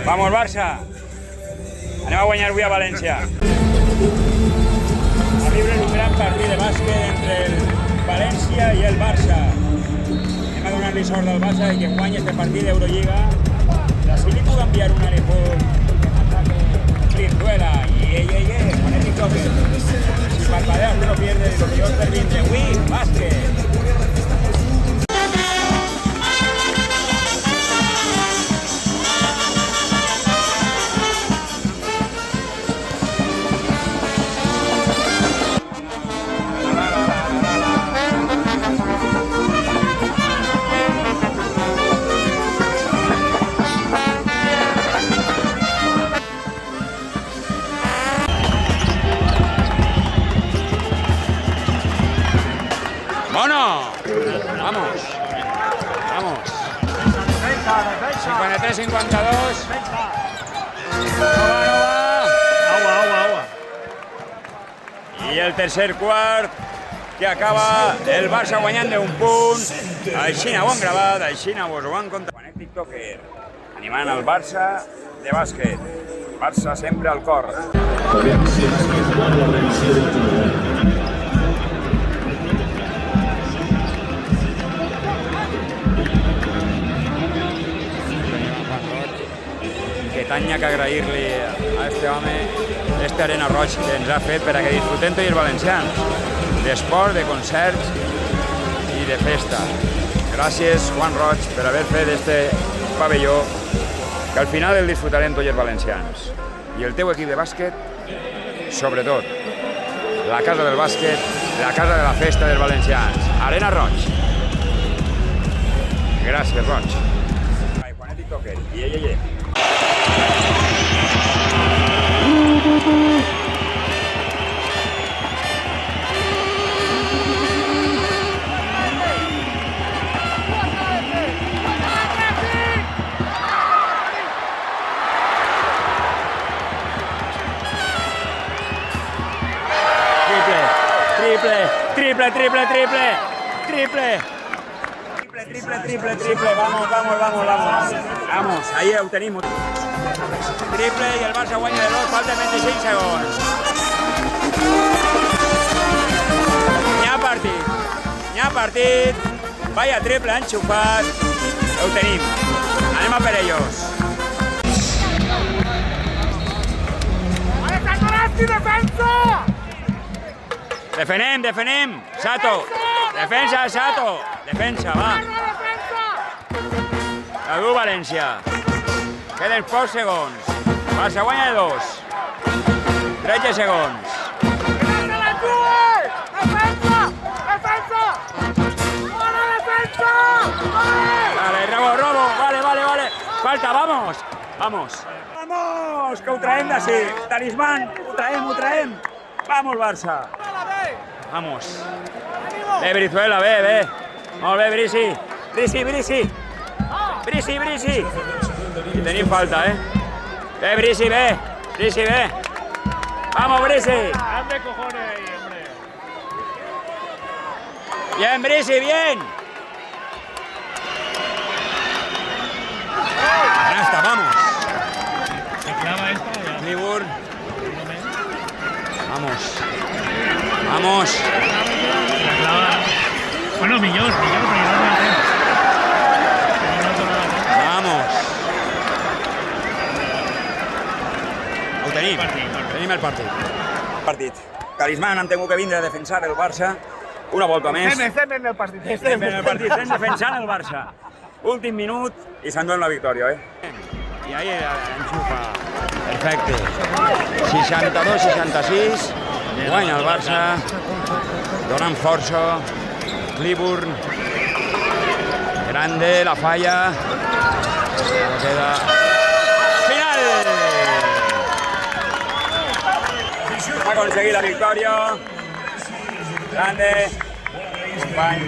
Vamos, Barça! Anem a guanyar avui a València. A viure un gran partit de bàsquet entre el València i el Barça. Anem a donar-li sort al Barça i que guanyi este partit d'Eurolliga. Si li puc enviar un iPhone Brizuela con el TikTok. Si parpadeas te lo pierdes y lo que yo termine. Wii, básquet. ¡Mono! Vamos. Vamos. 53-52. No va. Agua. I el tercer quart, que acaba el Barça guanyant d'un punt. Així ho han gravat, així vos ho han contat. Quan el TikToker animant el Barça de bàsquet. Barça sempre al cor. Que tanya que agrair-li a este home este Arena Roig que ens ha fet per a que disfrutem tots els valencians d'esport, de concerts i de festa. Gràcies, Juan Roig, per haver fet este pavelló que al final el disfrutarem tots els valencians. I el teu equip de bàsquet, sobretot. La casa del bàsquet, la casa de la festa dels valencians. Arena Roig. Gràcies, Roig. Quan el TikToker, Triple, vamos. Vamos, ahí ho tenim. Triple i el Barça guanya de 2, falta 25 segons. N'hi ha partit. Vaya triple enxufat. Ho tenim. Anem a per ells. Defenem. Sato. Defensa, Sato. Defensa, va. La du València. Queden pocs segons. Barça guanya de 2. 13 segons. Vale, robo. Vale. Falta, vamos. Vamos, que ho traiem d'ací. Talismán, ho traem. Vamos, Barça. Vamos. Bé, Brizuela, bé. Molt bé, Brisi. Brisi. I tenim falta, Bé, Brisi, bé. Vamos, Brisi. Hazme cojones ahí, hombre. Bien, Brisi, bien. Canasta, vamos. ¿Se clava esto? Cliburn. Vamos. Se clava. Bueno, millón, pero yo no me atento. Vamos. Ho tenim el partit. Talismán han tingut que vindre a defensar el Barça una volta més. Estem en el partit. Estem defensant el Barça. Últim minut i s'enduen la victòria, I ahí enxufa. Perfecte. 62-66. Guanya el Barça. Donant força. Cliburn. Grande, la falla. Queda... Final! Ha aconseguit la victòria. Grande. Company.